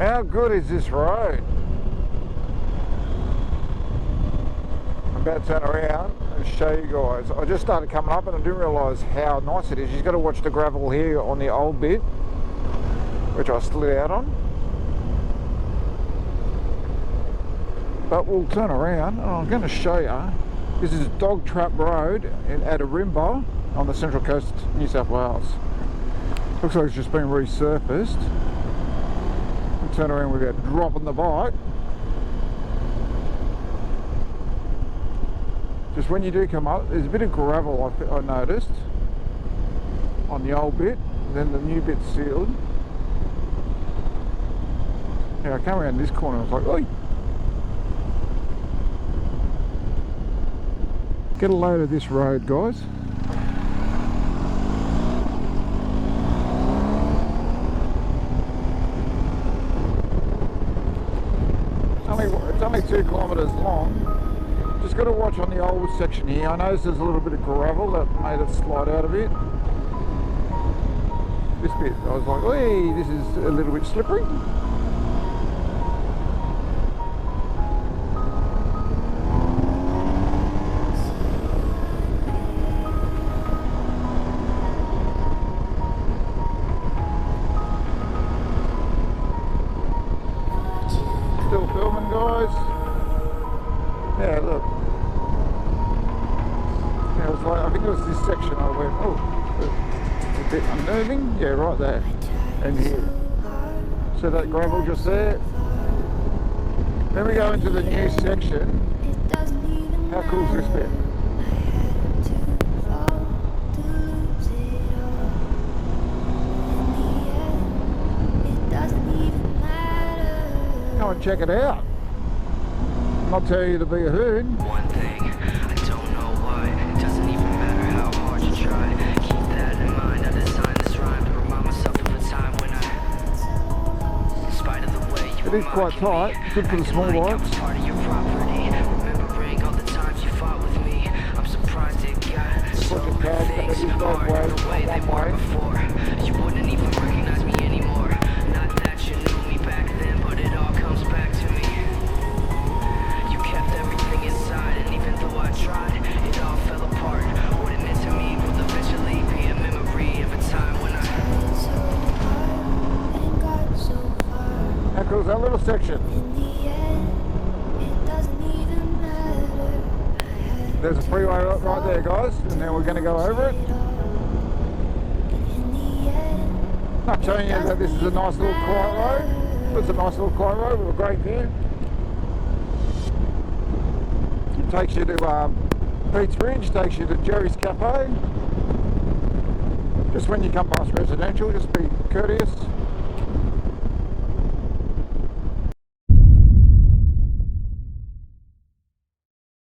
How good is this road? I'm about to turn around and show you guys. I just started coming up and I didn't realise how nice it is. You've got to watch the gravel here on the old bit, which I slid out on. But we'll turn around and I'm going to show you. This is Dog Trap Road at Arimba on the Central Coast, New South Wales. Looks like it's just been resurfaced. We'll turn around without dropping the bike. Just when you do come up, there's a bit of gravel I noticed on the old bit, and then the new bit's sealed. Yeah, I came around this corner and I was like, oi! Get a load of this road, guys. It's only 2 kilometres long. Just got to watch on the old section here. I noticed there's a little bit of gravel that made it slide out a bit. This bit, I was like, hey, this is a little bit slippery. Still filming, guys. Yeah, look. Yeah, it was like, I think it was this section I went, oh, it's a bit unnerving. Yeah, right there. And here. So that gravel just there. Then we go into the new section. How cool is this bit? Come and check it out. I'm not telling you to be a hood. One thing, I don't know why. It doesn't even matter how hard you try. Keep that in mind. I designed this rhyme to remind myself of a time when I, in spite of the way you It is quite tight. Good for the small like I bikes. was part of your property. Remembering all the times you fought with me. I'm surprised it got so many things hard the way they were before. You wouldn't even recognize me anymore. Not that you knew me back then, but it all comes back to me. You kept everything inside, and even though I tried, it all fell apart. What it meant to me will eventually be a memory of a time when I How cool is that little section? There's a freeway right there, guys, and now we're going to go over it. Not showing you that this is a nice little quiet road. It's a nice little quiet road with a great view. It takes you to Pete's Ridge, takes you to Jerry's Cafe. Just when you come past residential, just be courteous.